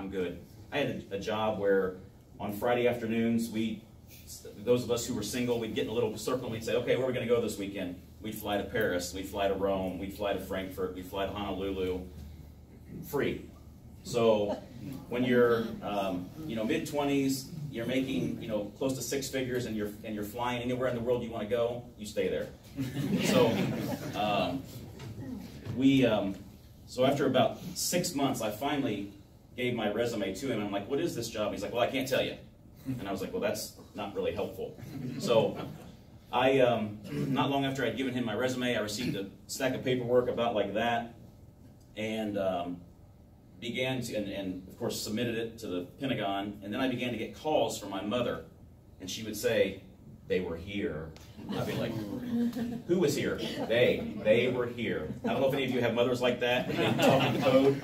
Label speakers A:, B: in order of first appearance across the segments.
A: I'm good. I had a job where on Friday afternoons, those of us who were single, we'd get in a little circle and we'd say, okay, where are we going to go this weekend? We'd fly to Paris, we'd fly to Rome, we'd fly to Frankfurt, we'd fly to Honolulu, free. So when you're, mid-20s, you're making, close to 6 figures, and you're flying anywhere in the world you want to go, you stay there. So so after about 6 months, I finally gave my resume to him. I'm like, what is this job? He's like, well, I can't tell you. And I was like, well, that's not really helpful. So not long after I'd given him my resume, I received a stack of paperwork about like that, and began to, and of course submitted it to the Pentagon. And then I began to get calls from my mother, and she would say, they were here. I'd be like, who was here? They were here. I don't know if any of you have mothers like that. They talk in code.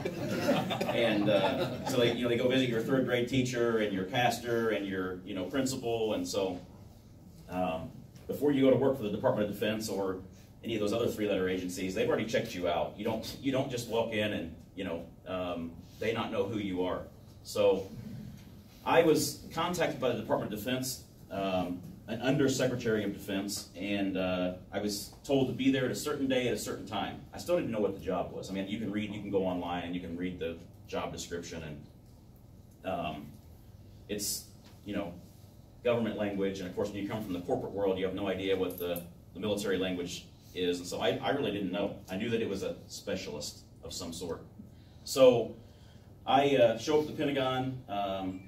A: And so they go visit your 3rd grade teacher and your pastor and your principal. And so before you go to work for the Department of Defense or any of those other 3-letter agencies, they've already checked you out. You don't just walk in and they not know who you are. So I was contacted by the Department of Defense, an Undersecretary of Defense, and I was told to be there at a certain day at a certain time. I still didn't know what the job was. I mean, you can go online and you can read the job description, and it's government language, and of course when you come from the corporate world, you have no idea what the military language is, and so I really didn't know. I knew that it was a specialist of some sort. So I show up at the Pentagon.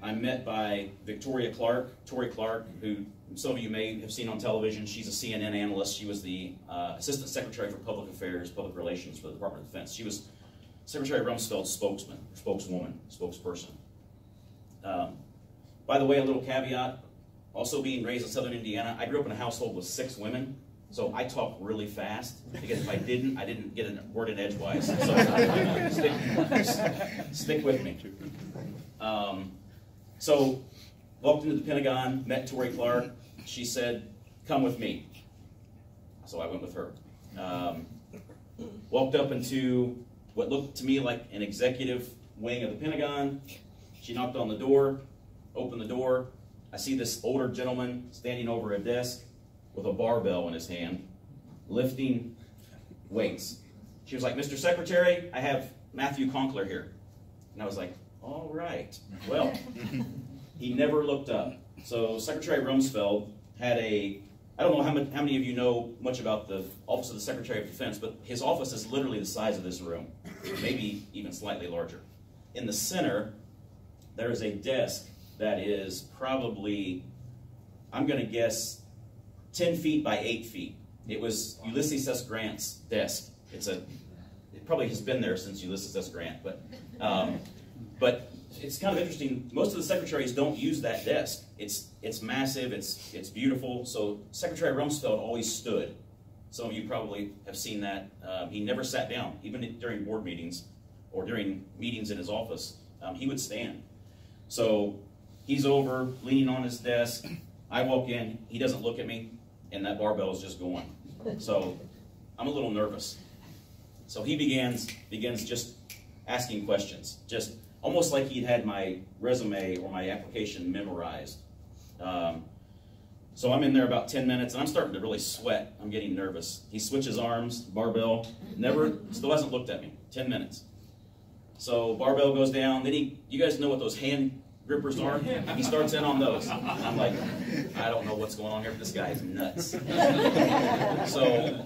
A: I'm met by Victoria Clark, Tori Clark, who some of you may have seen on television. She's a CNN analyst. She was the Assistant Secretary for Public Affairs, Public Relations for the Department of Defense. She was Secretary Rumsfeld's spokesman, spokeswoman, spokesperson. By the way, a little caveat, also being raised in Southern Indiana, I grew up in a household with 6 women. So I talk really fast, because if I didn't get a word in edgewise. So stick with me. So walked into the Pentagon, met Tori Clark. She said, come with me. So I went with her. Walked up into what looked to me like an executive wing of the Pentagon. She knocked on the door, opened the door. I see this older gentleman standing over a desk with a barbell in his hand, lifting weights. She was like, Mr. Secretary, I have Matthew Conkler here. And I was like, all right. Well, he never looked up. So Secretary Rumsfeld had I don't know how many of you know much about the Office of the Secretary of Defense, but his office is literally the size of this room, maybe even slightly larger. In the center, there is a desk that is probably, I'm going to guess, 10 feet by 8 feet. It was Ulysses S. Grant's desk. It probably has been there since Ulysses S. Grant, but it's kind of interesting. Most of the secretaries don't use that desk. It's massive. It's beautiful. So Secretary Rumsfeld always stood. Some of you probably have seen that. He never sat down, even during board meetings or during meetings in his office. He would stand. So he's over, leaning on his desk. I walk in. He doesn't look at me, and that barbell is just going. So I'm a little nervous. So he begins just asking questions, just almost like he'd had my resume or my application memorized. So I'm in there about 10 minutes, and I'm starting to really sweat. I'm getting nervous. He switches arms, barbell, still hasn't looked at me. 10 minutes. So barbell goes down. Then you guys know what those hand grippers are? He starts in on those. I'm like, I don't know what's going on here, but this guy is nuts. So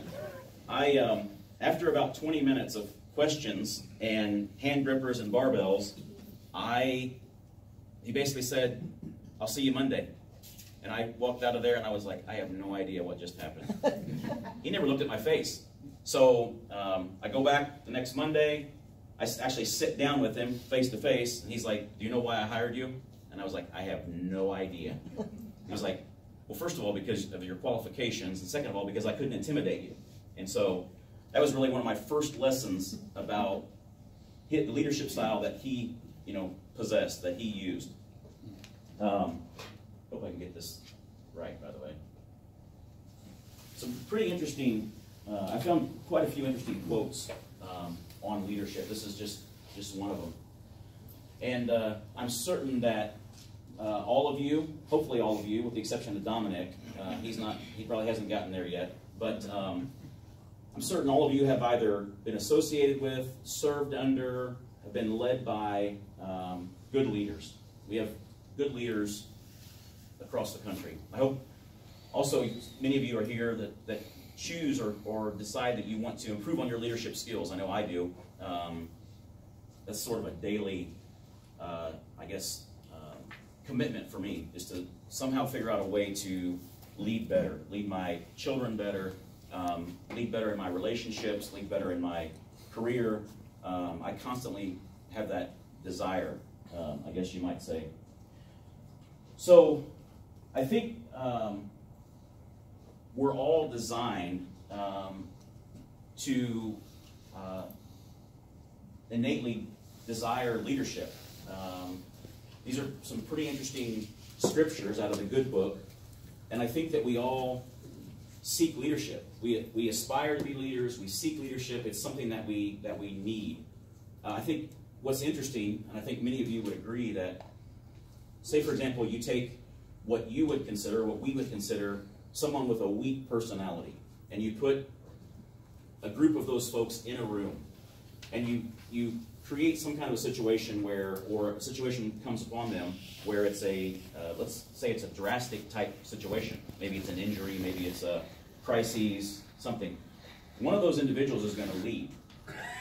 A: after about 20 minutes of questions and hand grippers and barbells, he basically said, I'll see you Monday. And I walked out of there and I was like, I have no idea what just happened. He never looked at my face. So I go back the next Monday. I actually sit down with him face to face, and he's like, do you know why I hired you? And I was like, I have no idea. He was like, well, first of all, because of your qualifications, and second of all, because I couldn't intimidate you. And so that was really one of my first lessons about the leadership style that he, possessed, that he used. Hope I can get this right, by the way. Some pretty interesting, I found quite a few interesting quotes on leadership. This is just one of them. And I'm certain that all of you, hopefully all of you, with the exception of Dominic, he probably hasn't gotten there yet, but I'm certain all of you have either been associated with, served under, have been led by good leaders. We have good leaders across the country. I hope also many of you are here that choose or decide that you want to improve on your leadership skills. I know I do. That's sort of a daily, I guess, commitment for me, is to somehow figure out a way to lead better, lead my children better, lead better in my relationships, lead better in my career. I constantly have that desire, I guess you might say. So I think we're all designed to innately desire leadership. These are some pretty interesting scriptures out of the Good Book, and I think that we all seek leadership. We aspire to be leaders. We seek leadership. It's something that we need. I think what's interesting, and I think many of you would agree, that, say for example, you take what we would consider someone with a weak personality, and you put a group of those folks in a room, and you create some kind of a situation or a situation comes upon them where it's let's say it's a drastic type situation. Maybe it's an injury, maybe it's a crisis, something. One of those individuals is going to lead.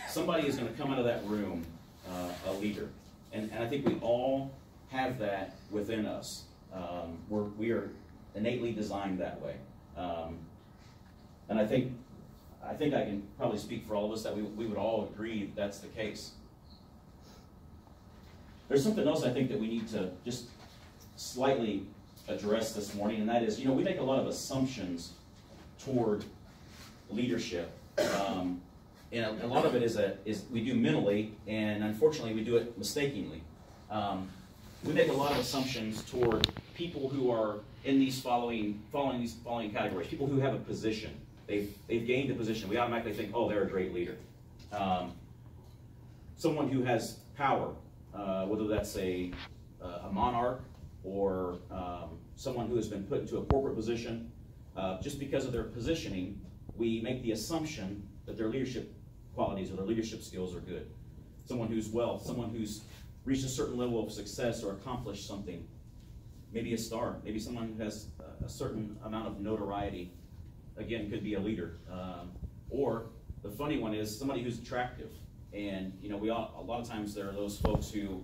A: Somebody is going to come out of that room a leader. And I think we all have that within us. We are innately designed that way. And I think I can probably speak for all of us that we would all agree that's the case. There's something else I think that we need to just slightly address this morning, and that is, we make a lot of assumptions toward leadership. And a lot of it is we do mentally, and unfortunately we do it mistakenly. We make a lot of assumptions toward people who are in these following categories. People who have a position. They've gained a position. We automatically think, oh, they're a great leader. Someone who has power, whether that's a monarch or someone who has been put into a corporate position, just because of their positioning, we make the assumption that their leadership qualities or their leadership skills are good. Someone who's wealth, someone who's reached a certain level of success or accomplished something, maybe a star, maybe someone who has a certain amount of notoriety, again, could be a leader. Or the funny one is somebody who's attractive. And a lot of times there are those folks who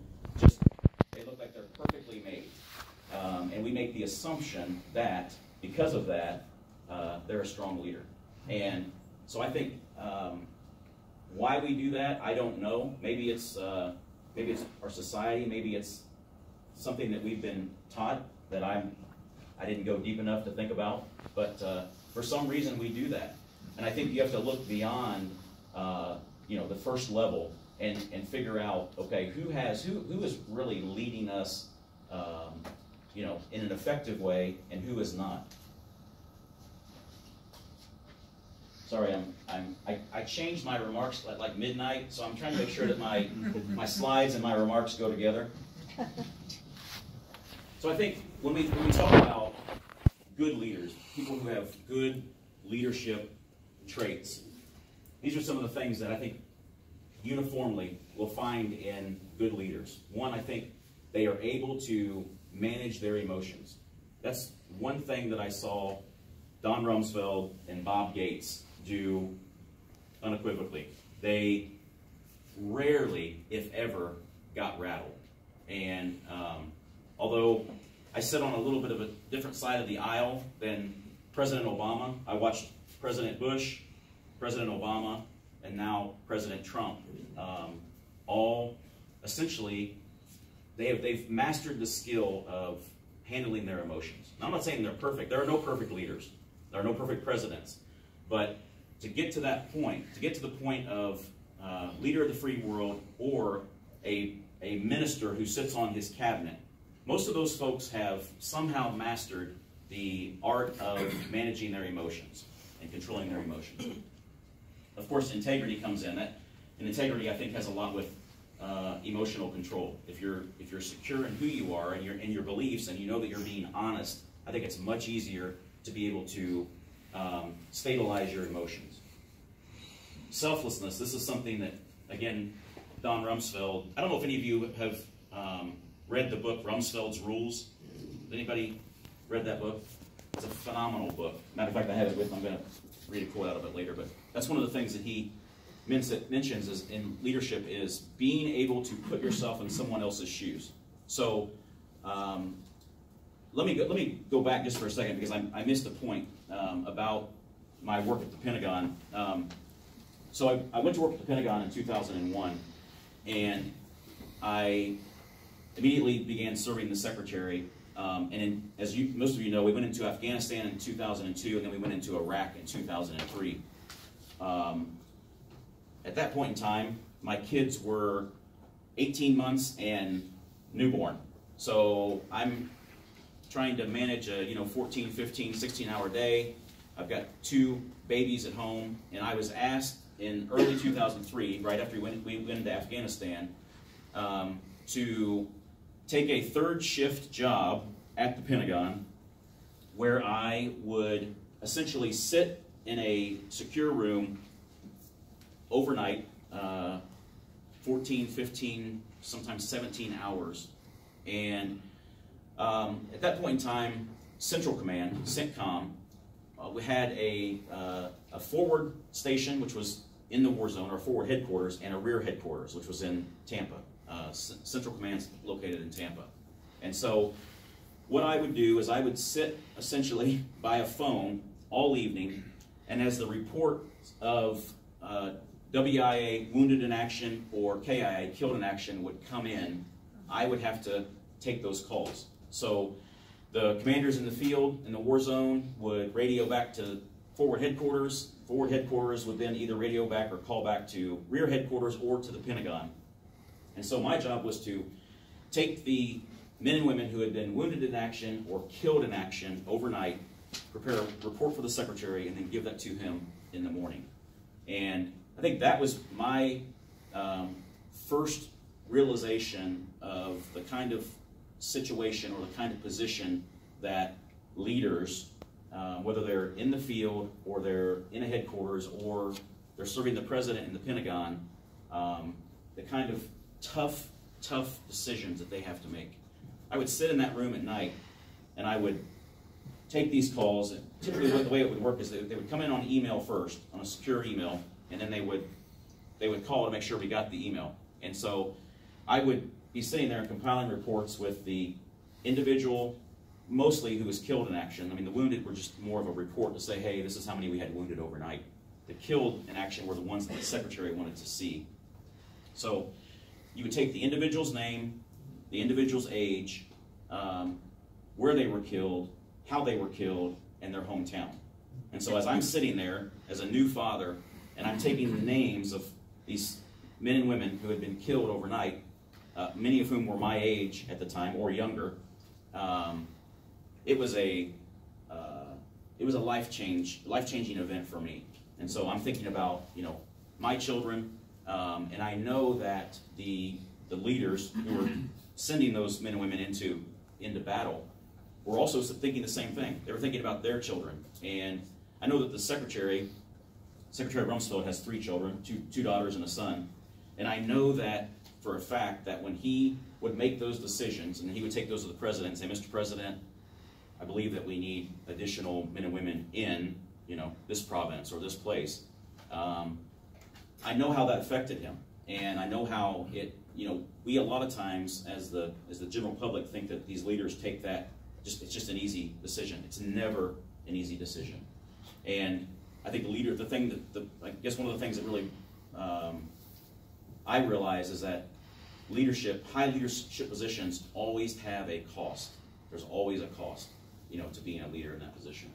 A: they look like they're perfectly made. And we make the assumption that because of that, they're a strong leader. And so I think why we do that, I don't know. Maybe it's our society. Maybe it's something that we've been taught that I didn't go deep enough to think about. But for some reason we do that. And I think you have to look beyond the first level and figure out, okay, who is really leading us in an effective way and who is not. Sorry, I changed my remarks at like midnight, so I'm trying to make sure that my slides and my remarks go together. So I think when we talk about good leaders, people who have good leadership traits, these are some of the things that I think uniformly we'll find in good leaders. One, I think they are able to manage their emotions. That's one thing that I saw Don Rumsfeld and Bob Gates do unequivocally. They rarely, if ever, got rattled. And although I sit on a little bit of a different side of the aisle than President Obama, I watched President Bush, President Obama, and now President Trump. All essentially, they've mastered the skill of handling their emotions. Now, I'm not saying they're perfect. There are no perfect leaders. There are no perfect presidents. But to get to that point, to get to the point of leader of the free world or a minister who sits on his cabinet, most of those folks have somehow mastered the art of managing their emotions and controlling their emotions. Of course, integrity comes in. And integrity, I think, has a lot with emotional control. If you're secure in who you are and in your beliefs, and you know that you're being honest, I think it's much easier to be able to stabilize your emotions. Selflessness. This is something that, again, Don Rumsfeld. I don't know if any of you have read the book Rumsfeld's Rules. Has anybody read that book? It's a phenomenal book. Matter of fact, I have it with me. I'm going to read a quote out of it later. But that's one of the things that he mentions is in leadership is being able to put yourself in someone else's shoes. So let me go back just for a second, because I missed a point about my work at the Pentagon. So I went to work at the Pentagon in 2001, and I immediately began serving the secretary. As most of you know, we went into Afghanistan in 2002, and then we went into Iraq in 2003. At that point in time, my kids were 18 months and newborn. So I'm trying to manage a 14, 15, 16-hour day. I've got 2 babies at home, and I was asked in early 2003, right after we went into Afghanistan, to take a 3rd shift job at the Pentagon, where I would essentially sit in a secure room overnight, 14, 15, sometimes 17 hours. And at that point in time, Central Command, CENTCOM, we had a forward station, which was in the war zone, or forward headquarters, and a rear headquarters, which was in Tampa. Central Command's located in Tampa. And so what I would do is I would sit essentially by a phone all evening, and as the report of WIA, wounded in action, or KIA, killed in action, would come in, I would have to take those calls. So the commanders in the field, in the war zone, would radio back to forward headquarters. Forward headquarters would then either radio back or call back to rear headquarters or to the Pentagon. And so my job was to take the men and women who had been wounded in action or killed in action overnight, prepare a report for the secretary, and then give that to him in the morning. And I think that was my first realization of the kind of situation or the kind of position that leaders, whether they're in the field or they're in a headquarters or they're serving the president in the Pentagon, the kind of tough decisions that they have to make. I would sit in that room at night, and I would take these calls. And typically, the way it would work is they would come in on email first, on a secure email, and then they would call to make sure we got the email. And so I would be sitting there and compiling reports with the individual, mostly who was killed in action. I mean, the wounded were just more of a report to say, hey, this is how many we had wounded overnight. The killed in action were the ones that the secretary wanted to see. So you would take the individual's name, the individual's age, where they were killed, how they were killed, and their hometown. And so as I'm sitting there as a new father, and I'm taking the names of these men and women who had been killed overnight, many of whom were my age at the time or younger, it was a life-changing event for me. And so I'm thinking about my children, and I know that the leaders who were sending those men and women into battle were also thinking the same thing. They were thinking about their children. And I know that the Secretary Rumsfeld has 3 children, two daughters and a son. And I know that for a fact that when he would make those decisions, and he would take those to the president and say, Mr. President, I believe that we need additional men and women in this province or this place. I know how that affected him. And I know how it, we a lot of times as the general public think that these leaders take that, it's just an easy decision. It's never an easy decision. And I think I guess one of the things that really I realize is that high leadership positions always have a cost. There's always a cost, to being a leader in that position.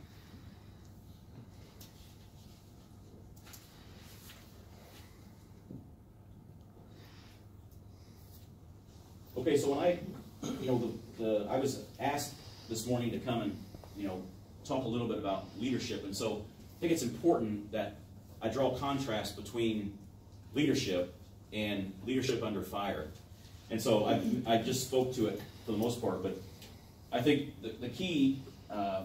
A: Okay, so when I was asked this morning to come and, talk a little bit about leadership, and so I think it's important that I draw a contrast between leadership and leadership under fire. And so I just spoke to it for the most part, but I think the key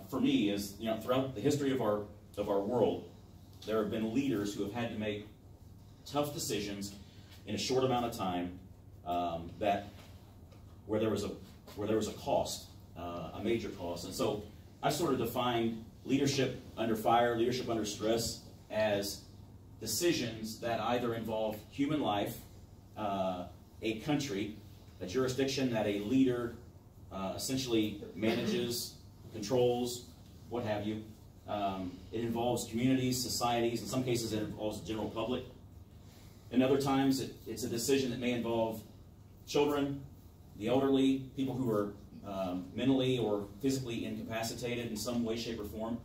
A: for me is, throughout the history of our world, there have been leaders who have had to make tough decisions in a short amount of time, where there was a cost, a major cost. And so I sort of defined leadership under fire, leadership under stress, as decisions that either involve human life, a country, a jurisdiction that a leader essentially manages, controls, what have you. It involves communities, societies. In some cases, it involves the general public. In other times, it's a decision that may involve children, the elderly, people who are mentally or physically incapacitated in some way, shape, or form.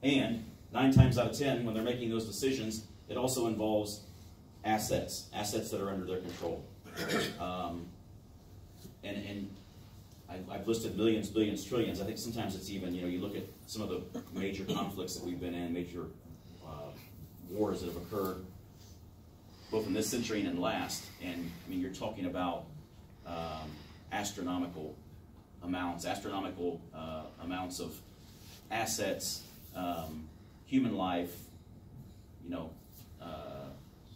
A: And 9 times out of 10, when they're making those decisions, it also involves assets that are under their control. And I've listed millions, billions, trillions. I think sometimes it's even, you look at some of the major conflicts that we've been in, major wars that have occurred, both in this century and in last. And I mean, you're talking about astronomical amounts of assets, human life,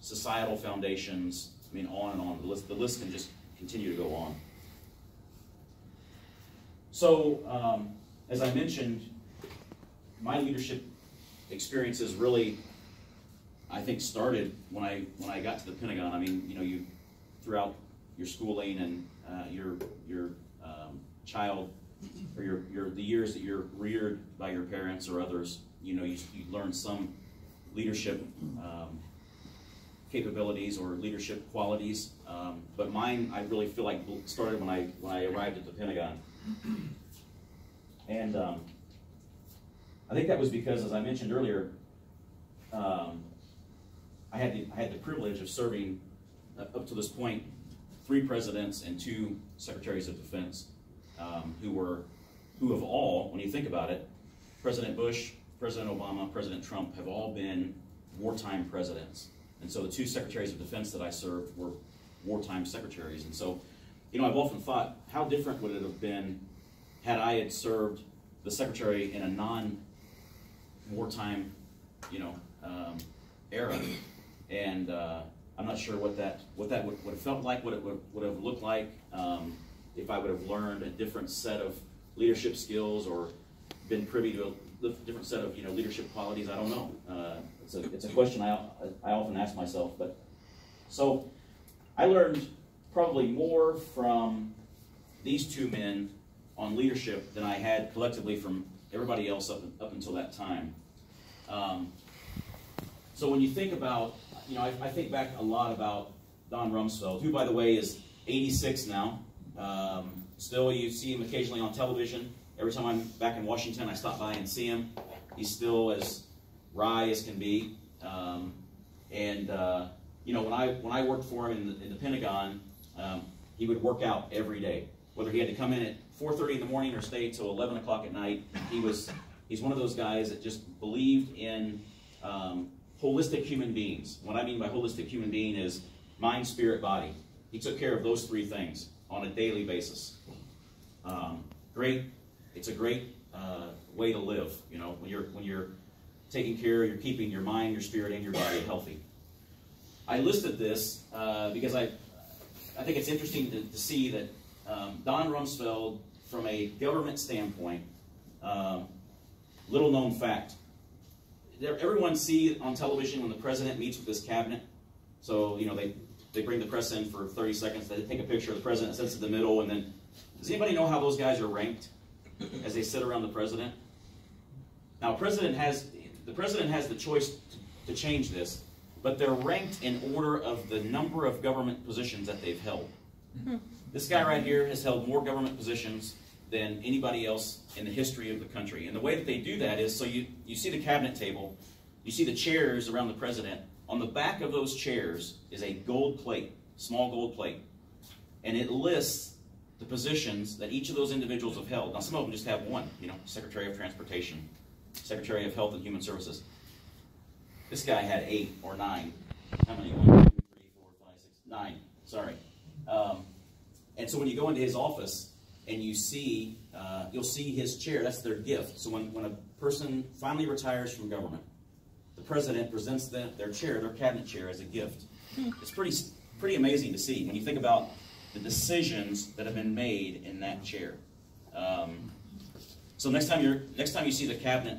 A: societal foundations. I mean, on and on. The list can just continue to go on. So, as I mentioned, my leadership experiences really, I think, started when I got to the Pentagon. I mean, you throughout your schooling and your child, or the years that you're reared by your parents or others, you learn some leadership capabilities or leadership qualities. But mine, I really feel like, started when I arrived at the Pentagon. And I think that was because, as I mentioned earlier, I had the privilege of serving, up to this point, 3 presidents and 2 secretaries of defense, who have all, when you think about it, President Bush, President Obama, President Trump, have all been wartime presidents. And so the 2 secretaries of defense that I served were wartime secretaries. And so, I've often thought, how different would it have been had I had served the secretary in a non-wartime, era? And I'm not sure what that would have felt like, what it would have looked like, if I would have learned a different set of leadership skills or been privy to a different set of leadership qualities. I don't know. It's a question I often ask myself. But so I learned probably more from these 2 men on leadership than I had collectively from everybody else up until that time. So when you think about, I think back a lot about Don Rumsfeld, who, by the way, is 86 now. Still, you see him occasionally on television. Every time I'm back in Washington, I stop by and see him. He's still as wry as can be. When I worked for him in the Pentagon, he would work out every day. Whether he had to come in at 4:30 in the morning or stay till 11 o'clock at night, he's one of those guys that just believed in holistic human beings. What I mean by holistic human being is mind, spirit, body. He took care of those 3 things on a daily basis. It's a great way to live. When you're taking care, you're keeping your mind, your spirit, and your body healthy. I listed this because I think it's interesting to see that Don Rumsfeld, from a government standpoint, little known fact. Everyone see on television when the president meets with his cabinet. So they bring the press in for 30 seconds. They take a picture of the president, sits in the middle, and then does anybody know how those guys are ranked as they sit around the president? Now, the president has the choice to change this, but they're ranked in order of the number of government positions that they've held. This guy right here has held more government positions than anybody else in the history of the country. And the way that they do that is, so you see the cabinet table, you see the chairs around the president. On the back of those chairs is a gold plate, small gold plate, and it lists the positions that each of those individuals have held. Now, some of them just have one, Secretary of Transportation, Secretary of Health and Human Services. This guy had 8 or 9. How many? 1, 2, 3, 4, 5, 9, sorry. And so when you go into his office and you see, you'll see his chair, that's their gift. So when a person finally retires from government, the president presents their chair, their cabinet chair, as a gift. It's pretty amazing to see when you think about the decisions that have been made in that chair. So next time you see the cabinet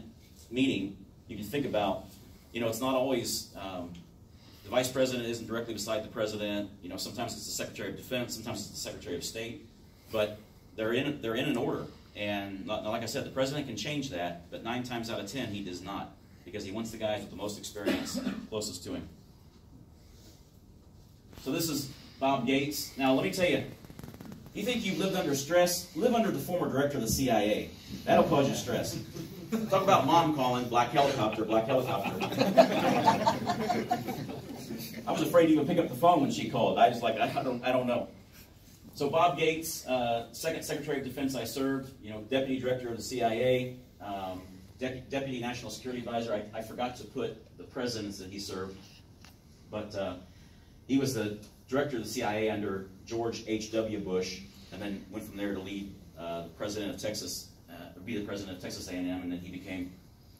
A: meeting, you can think about, it's not always the vice president isn't directly beside the president. Sometimes it's the Secretary of Defense, sometimes it's the Secretary of State, but they're in an order. And like I said, the president can change that, but 9 times out of 10 he does not, because he wants the guys with the most experience closest to him. So this is Bob Gates. Now let me tell you, you think you've lived under stress? Live under the former director of the CIA. That'll cause you stress. Talk about mom calling, black helicopter, black helicopter. I was afraid to even pick up the phone when she called. I don't know. So Bob Gates, second Secretary of Defense I served, Deputy Director of the CIA, Deputy National Security Advisor. I forgot to put the presidents that he served, but he was the Director of the CIA under George H.W. Bush, and then went from there to lead the President of Texas, be the President of Texas A&M, and then he became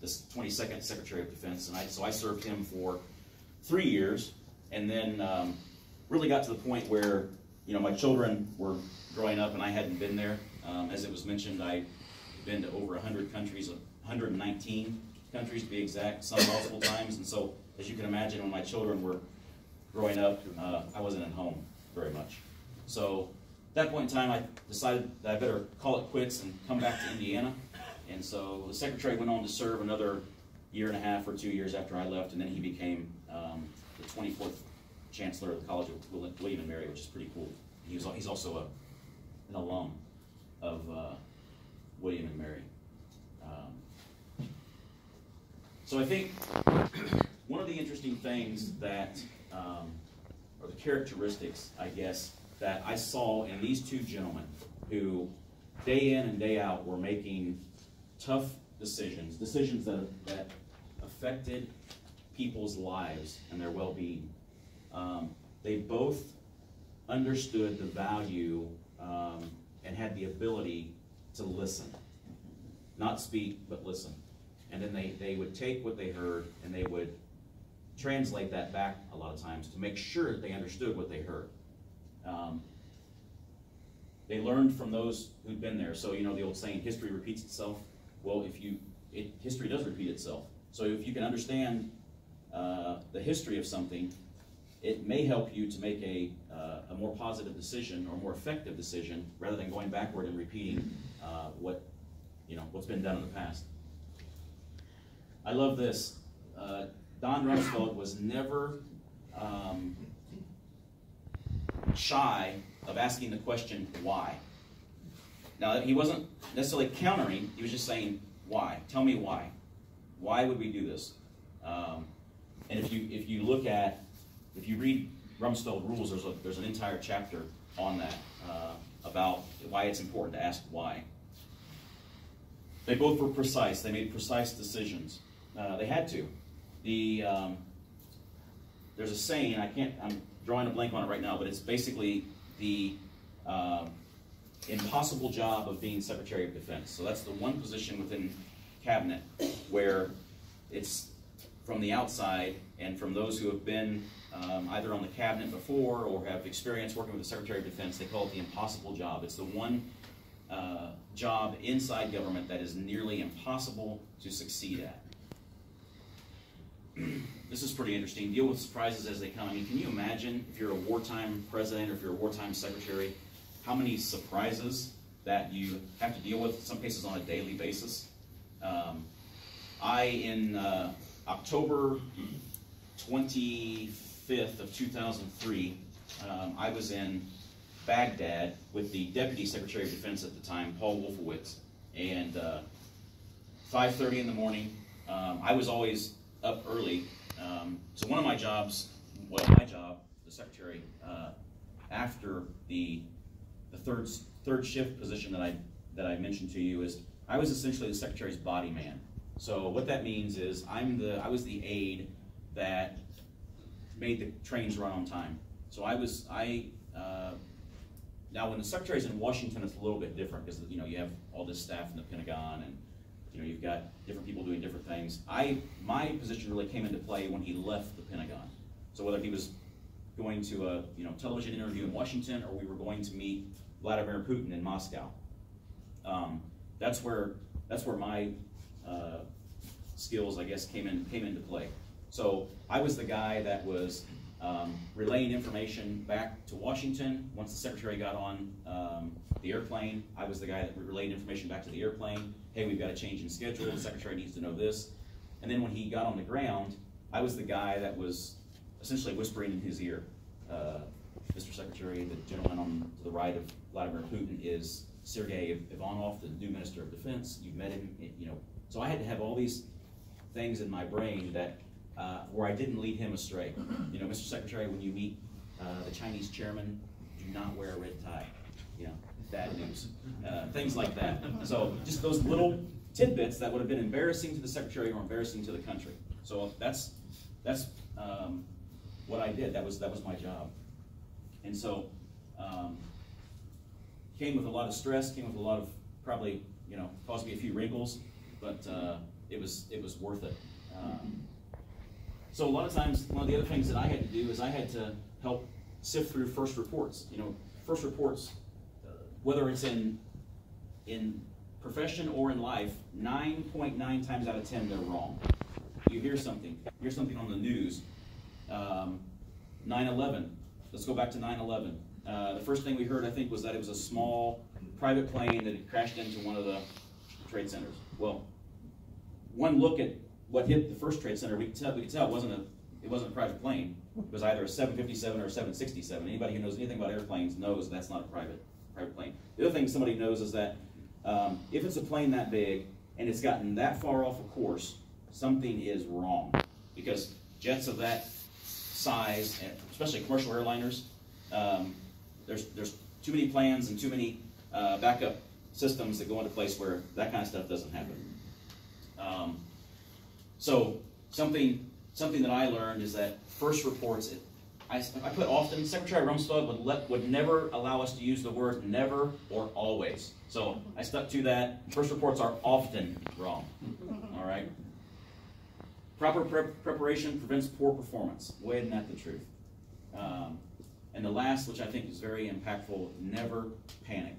A: the 22nd Secretary of Defense. And so I served him for 3 years, and then really got to the point where my children were growing up and I hadn't been there. As it was mentioned, I've been to over 100 countries, 119 countries to be exact, some multiple times. And so, as you can imagine, when my children were growing up, I wasn't at home very much. So at that point in time, I decided that I better call it quits and come back to Indiana. And so the Secretary went on to serve another 1.5 or 2 years after I left, and then he became the 24th Chancellor of the College of William and Mary, which is pretty cool. He's also an alum of William and Mary. So I think one of the interesting things that, or the characteristics, I guess, that I saw in these two gentlemen who day in and day out were making tough decisions that affected people's lives and their well-being. They both understood the value and had the ability to listen. Not speak, but listen. And then they would take what they heard and they would translate that back a lot of times to make sure that they understood what they heard. They learned from those who'd been there. So, the old saying, history repeats itself. Well, history does repeat itself. So if you can understand the history of something, it may help you to make a more positive decision or more effective decision rather than going backward and repeating what's been done in the past. I love this. Don Rumsfeld was never shy of asking the question, why? Now, he wasn't necessarily countering, he was just saying, why? Tell me why. Why would we do this? And if you read Rumsfeld Rules, there's an entire chapter on that, about why it's important to ask why. They both were precise. They made precise decisions. They had to. There's a saying, I'm drawing a blank on it right now, but it's basically the impossible job of being Secretary of Defense. So that's the one position within cabinet where it's from the outside and from those who have been either on the cabinet before or have experience working with the Secretary of Defense, they call it the impossible job. It's the one job inside government that is nearly impossible to succeed at. This is pretty interesting. Deal with surprises as they come. I mean, can you imagine if you're a wartime president or if you're a wartime secretary, how many surprises that you have to deal with, in some cases on a daily basis? In October 25th of 2003, I was in Baghdad with the Deputy Secretary of Defense at the time, Paul Wolfowitz, and 5:30 in the morning. I was always up early. So one of my jobs, the secretary, after the third shift position that I mentioned to you, is I was essentially the secretary's body man. So what that means is I was the aide that made the trains run on time. So now when the secretary's in Washington, it's a little bit different because you have all this staff in the Pentagon, and you've got different people doing different things. My position really came into play when he left the Pentagon. So whether he was going to a television interview in Washington, or we were going to meet Vladimir Putin in Moscow, that's where my skills, I guess, came into play. So I was the guy that was relaying information back to Washington. Once the secretary got on the airplane, I was the guy that relayed information back to the airplane. Hey, we've got a change in schedule. The secretary needs to know this. And then when he got on the ground, I was the guy that was essentially whispering in his ear. Mr. Secretary, the gentleman on the right of Vladimir Putin is Sergei Ivanov, the new Minister of Defense. You've met him, So I had to have all these things in my brain that where I didn't lead him astray. Mr. Secretary, when you meet the Chinese chairman, do not wear a red tie. Bad news. Things like that. So just those little tidbits that would have been embarrassing to the secretary or embarrassing to the country. So that's what I did. That was my job. And so came with a lot of stress, came with a lot of probably caused me a few wrinkles, but it was worth it. So a lot of times, one of the other things that I had to do is I had to help sift through first reports. First reports, whether it's in profession or in life, 9.9 times out of 10 they're wrong. You hear something on the news. 9/11. Let's go back to 9/11. The first thing we heard, I think, was that it was a small private plane that had crashed into one of the trade centers. Well, one look at what hit the first trade center, we could tell it wasn't a private plane. It was either a 757 or a 767. Anybody who knows anything about airplanes knows that's not a private plane. The other thing somebody knows is that if it's a plane that big and it's gotten that far off a course, something is wrong, because jets of that size, especially commercial airliners, there's too many plans and too many backup systems that go into place where that kind of stuff doesn't happen. So something that I learned is that first reports, I put often, Secretary Rumsfeld would never allow us to use the word never or always. So I stuck to that. First reports are often wrong. All right. Proper preparation prevents poor performance. Boy, isn't that the truth? And the last, which I think is very impactful, never panic.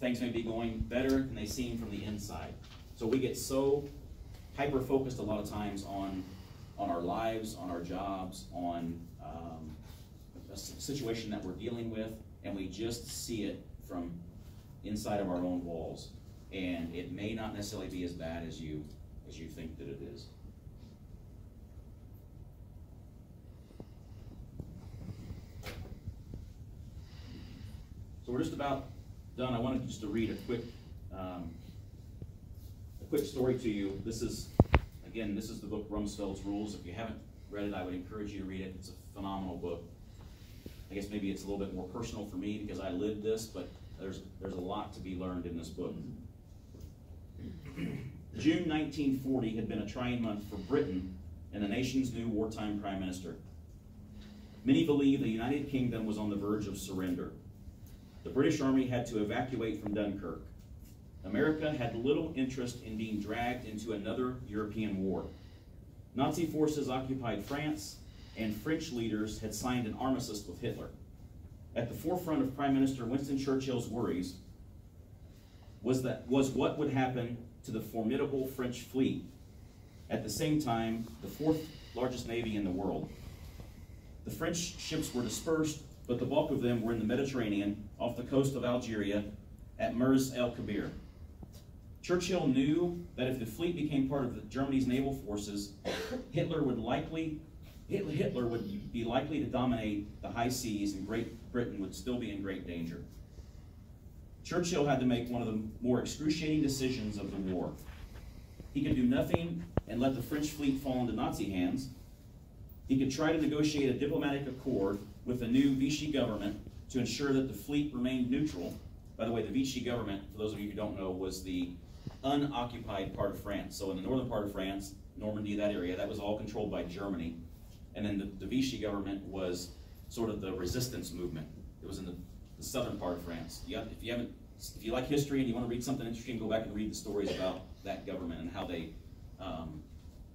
A: Things may be going better than they seem from the inside. So we get so hyper-focused a lot of times on our lives, on our jobs, on a situation that we're dealing with, and we just see it from inside of our own walls. And it may not necessarily be as bad as you think that it is. So we're just about done. I wanted just to read a quick story to you. This is the book Rumsfeld's Rules. If you haven't read it, I would encourage you to read it. It's a phenomenal book. I guess maybe it's a little bit more personal for me because I lived this, but there's a lot to be learned in this book. June 1940 had been a trying month for Britain and the nation's new wartime prime minister. Many believe the United Kingdom was on the verge of surrender. The British Army had to evacuate from Dunkirk. America had little interest in being dragged into another European war. Nazi forces occupied France, and French leaders had signed an armistice with Hitler. At the forefront of Prime Minister Winston Churchill's worries was what would happen to the formidable French fleet, at the same time the fourth largest navy in the world. The French ships were dispersed, but the bulk of them were in the Mediterranean off the coast of Algeria at Mers el Kabir. Churchill knew that if the fleet became part of Germany's naval forces, Hitler would be likely to dominate the high seas, and Great Britain would still be in great danger. Churchill had to make one of the more excruciating decisions of the war. He could do nothing and let the French fleet fall into Nazi hands. He could try to negotiate a diplomatic accord with the new Vichy government to ensure that the fleet remained neutral. By the way, the Vichy government, for those of you who don't know, was the unoccupied part of France. So in the northern part of France, Normandy, that area, that was all controlled by Germany. And then the Vichy government was sort of the resistance movement. It was in the southern part of France. If you like history and you want to read something interesting, go back and read the stories about that government and how they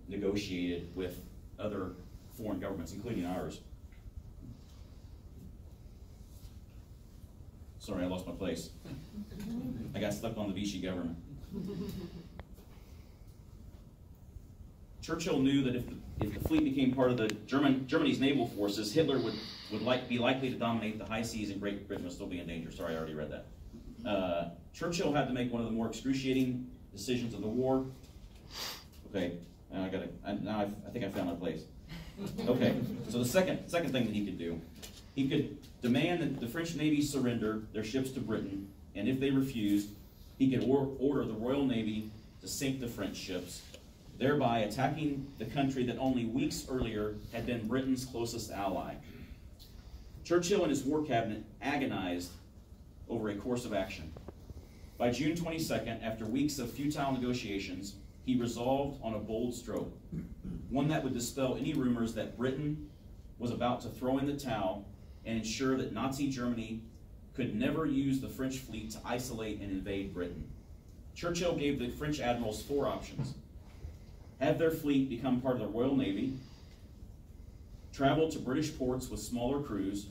A: negotiated with other foreign governments, including ours. Sorry, I lost my place. I got stuck on the Vichy government. Churchill knew that if the fleet became part of the Germany's naval forces, Hitler would be likely to dominate the high seas, and Great Britain would still be in danger. Sorry, I already read that. Churchill had to make one of the more excruciating decisions of the war. Okay, I think I found my place. Okay, so the second thing that he could do, he could demand that the French Navy surrender their ships to Britain, and if they refused, he could order the Royal Navy to sink the French ships, thereby attacking the country that only weeks earlier had been Britain's closest ally. Churchill and his war cabinet agonized over a course of action. By June 22nd, after weeks of futile negotiations, he resolved on a bold stroke, one that would dispel any rumors that Britain was about to throw in the towel and ensure that Nazi Germany could never use the French fleet to isolate and invade Britain. Churchill gave the French admirals 4 options: have their fleet become part of the Royal Navy, travel to British ports with smaller crews,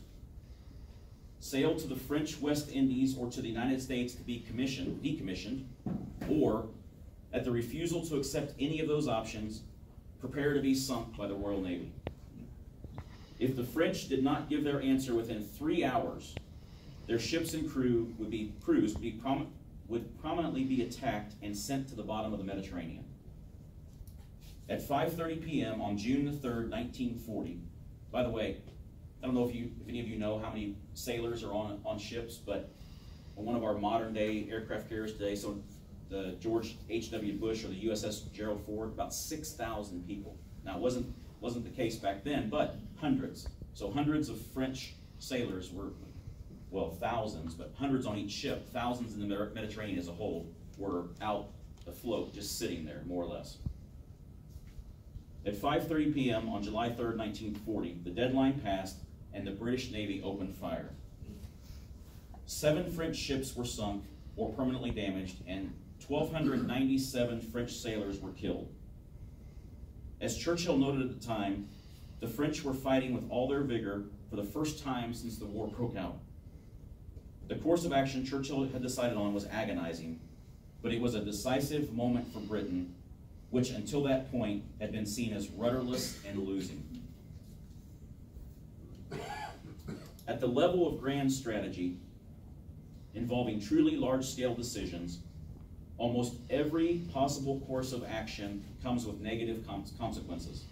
A: sail to the French West Indies or to the United States to be decommissioned, or, at the refusal to accept any of those options, prepare to be sunk by the Royal Navy. If the French did not give their answer within 3 hours, their ships and crews would prominently be attacked and sent to the bottom of the Mediterranean. At 5:30 p.m. on June the 3rd, 1940, by the way, I don't know if any of you know how many sailors are on ships, but on one of our modern day aircraft carriers today, so the George H.W. Bush or the USS Gerald Ford, about 6,000 people. Now, it wasn't the case back then, but hundreds. So hundreds of French sailors were, well, thousands, but hundreds on each ship, thousands in the Mediterranean as a whole, were out afloat, just sitting there, more or less. At 5:30 p.m. on July 3rd, 1940, the deadline passed and the British Navy opened fire. 7 French ships were sunk or permanently damaged, and 1,297 French sailors were killed. As Churchill noted at the time, the French were fighting with all their vigor for the first time since the war broke out. The course of action Churchill had decided on was agonizing, but it was a decisive moment for Britain, which until that point had been seen as rudderless and losing. At the level of grand strategy, involving truly large-scale decisions, almost every possible course of action comes with negative consequences.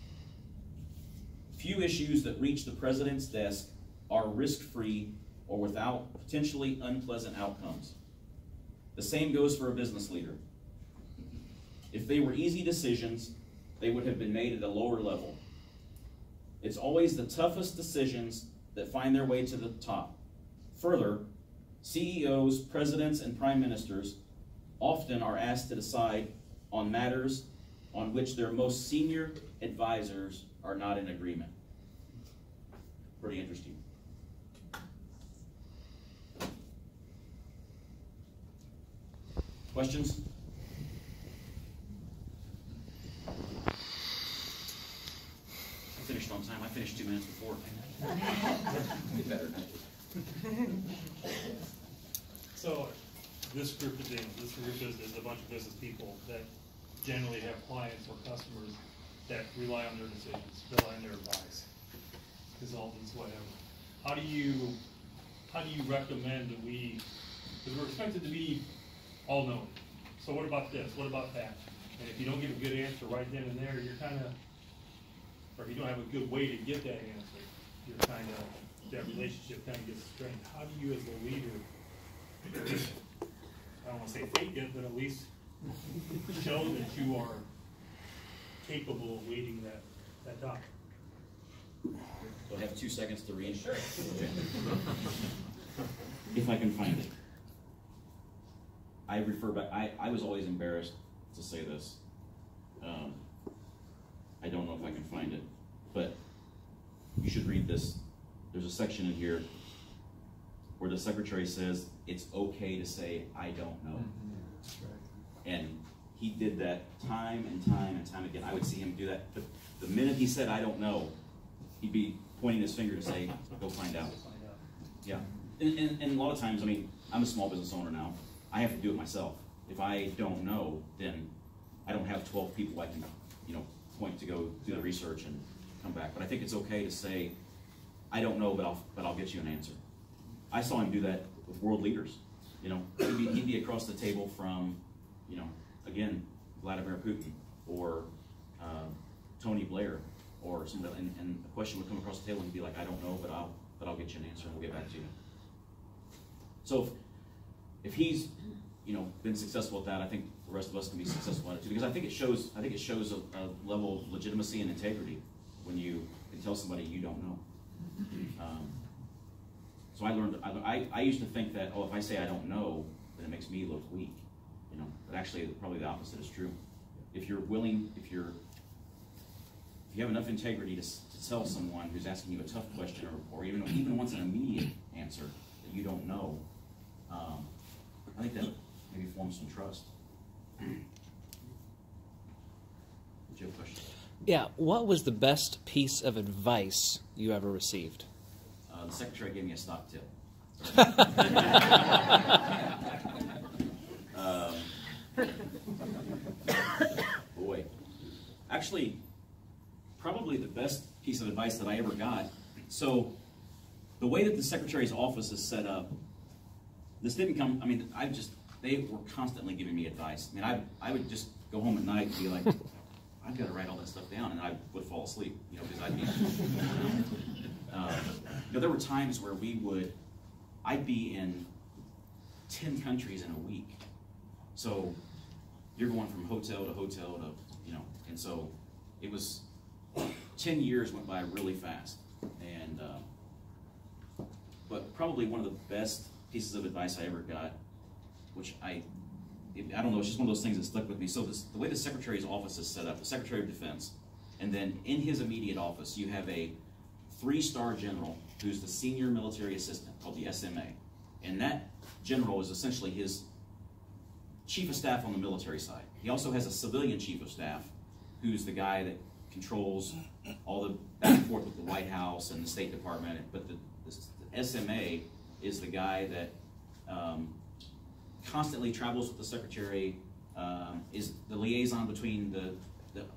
A: Few issues that reach the president's desk are risk-free or without potentially unpleasant outcomes. The same goes for a business leader. If they were easy decisions, they would have been made at a lower level. It's always the toughest decisions that find their way to the top. Further, CEOs, presidents, and prime ministers often are asked to decide on matters on which their most senior advisors are not in agreement. Pretty interesting. Questions? I finished on time. I finished 2 minutes before. Get better.
B: So, this group is a bunch of business people that generally have clients or customers that rely on their decisions, rely on their advice, consultants, whatever. How do you recommend that we, because we're expected to be all-knowing. So what about this? What about that? And if you don't give a good answer right then and there, you're kind of, or if you don't have a good way to get that answer, you're kind of, that relationship kind of gets strained. How do you as a leader, I don't want to say fake it, but at least show that you are capable of leading that document?
A: Do I have 2 seconds to read?
B: Sure.
A: If I can find it. I refer back, I was always embarrassed to say this. I don't know if I can find it, but you should read this there's a section in here where the secretary says it's okay to say, I don't know.
B: That's right.
A: And he did that time and time and time again. I would see him do that. But the minute he said, I don't know, he'd be pointing his finger to say, go find out. Yeah. And a lot of times, I mean, I'm a small business owner now. I have to do it myself. If I don't know, then I don't have 12 people I can, point to go do the research and come back. But I think it's okay to say, I don't know, but I'll get you an answer. I saw him do that with world leaders. He'd be across the table from, again, Vladimir Putin or Tony Blair or somebody, and a question would come across the table and he'd be like, I don't know, but I'll get you an answer and we'll get back to you. So if he's been successful at that, I think the rest of us can be successful at it too, because I think it shows a level of legitimacy and integrity when you can tell somebody you don't know. So I learned, I used to think that, if I say I don't know, then it makes me look weak, but actually probably the opposite is true. If you're willing, if you have enough integrity to tell someone who's asking you a tough question or even wants an immediate answer that you don't know, I think that maybe forms some trust. Did you have a question?
C: Yeah, what was the best piece of advice you ever received?
A: The secretary gave me a stock tip. Boy. Actually, probably the best piece of advice that I ever got. So, the way that the secretary's office is set up, this didn't come, they were constantly giving me advice. I would just go home at night and be like, I've got to write all that stuff down, and I would fall asleep, because I'd be, there were times where I'd be in 10 countries in a week. So you're going from hotel to hotel to, and so it was, 10 years went by really fast. And, but probably one of the best pieces of advice I ever got, which I don't know, it's just one of those things that stuck with me. So the way the Secretary's office is set up, the Secretary of Defense, and then in his immediate office, you have a 3-star general who's the senior military assistant called the SMA. And that general is essentially his chief of staff on the military side. He also has a civilian chief of staff who's the guy that controls all the back and forth with the White House and the State Department. But the SMA is the guy that constantly travels with the Secretary, is the liaison between the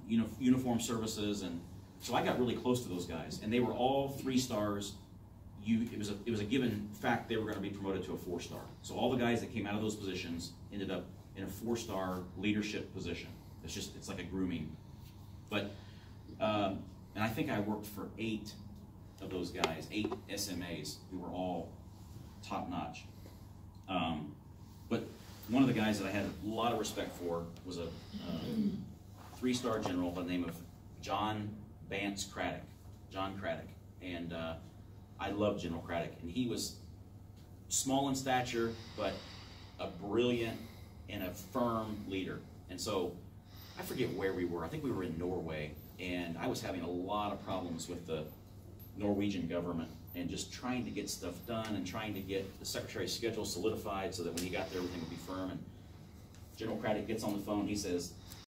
A: uniformed services, and so I got really close to those guys, and they were all 3 stars. It was a given fact they were going to be promoted to a 4-star. So all the guys that came out of those positions ended up in a 4-star leadership position. It's like a grooming. But and I think I worked for 8 of those guys, 8 SMAs who were all top notch. But one of the guys that I had a lot of respect for was a 3-star general by the name of John Vance Craddock. John Craddock. And I love General Craddock. And he was small in stature, but a brilliant and a firm leader. And so I forget where we were. I think we were in Norway. And I was having a lot of problems with the Norwegian government and just trying to get stuff done and trying to get the Secretary's schedule solidified so that when he got there, everything would be firm. And General Craddock gets on the phone. He says,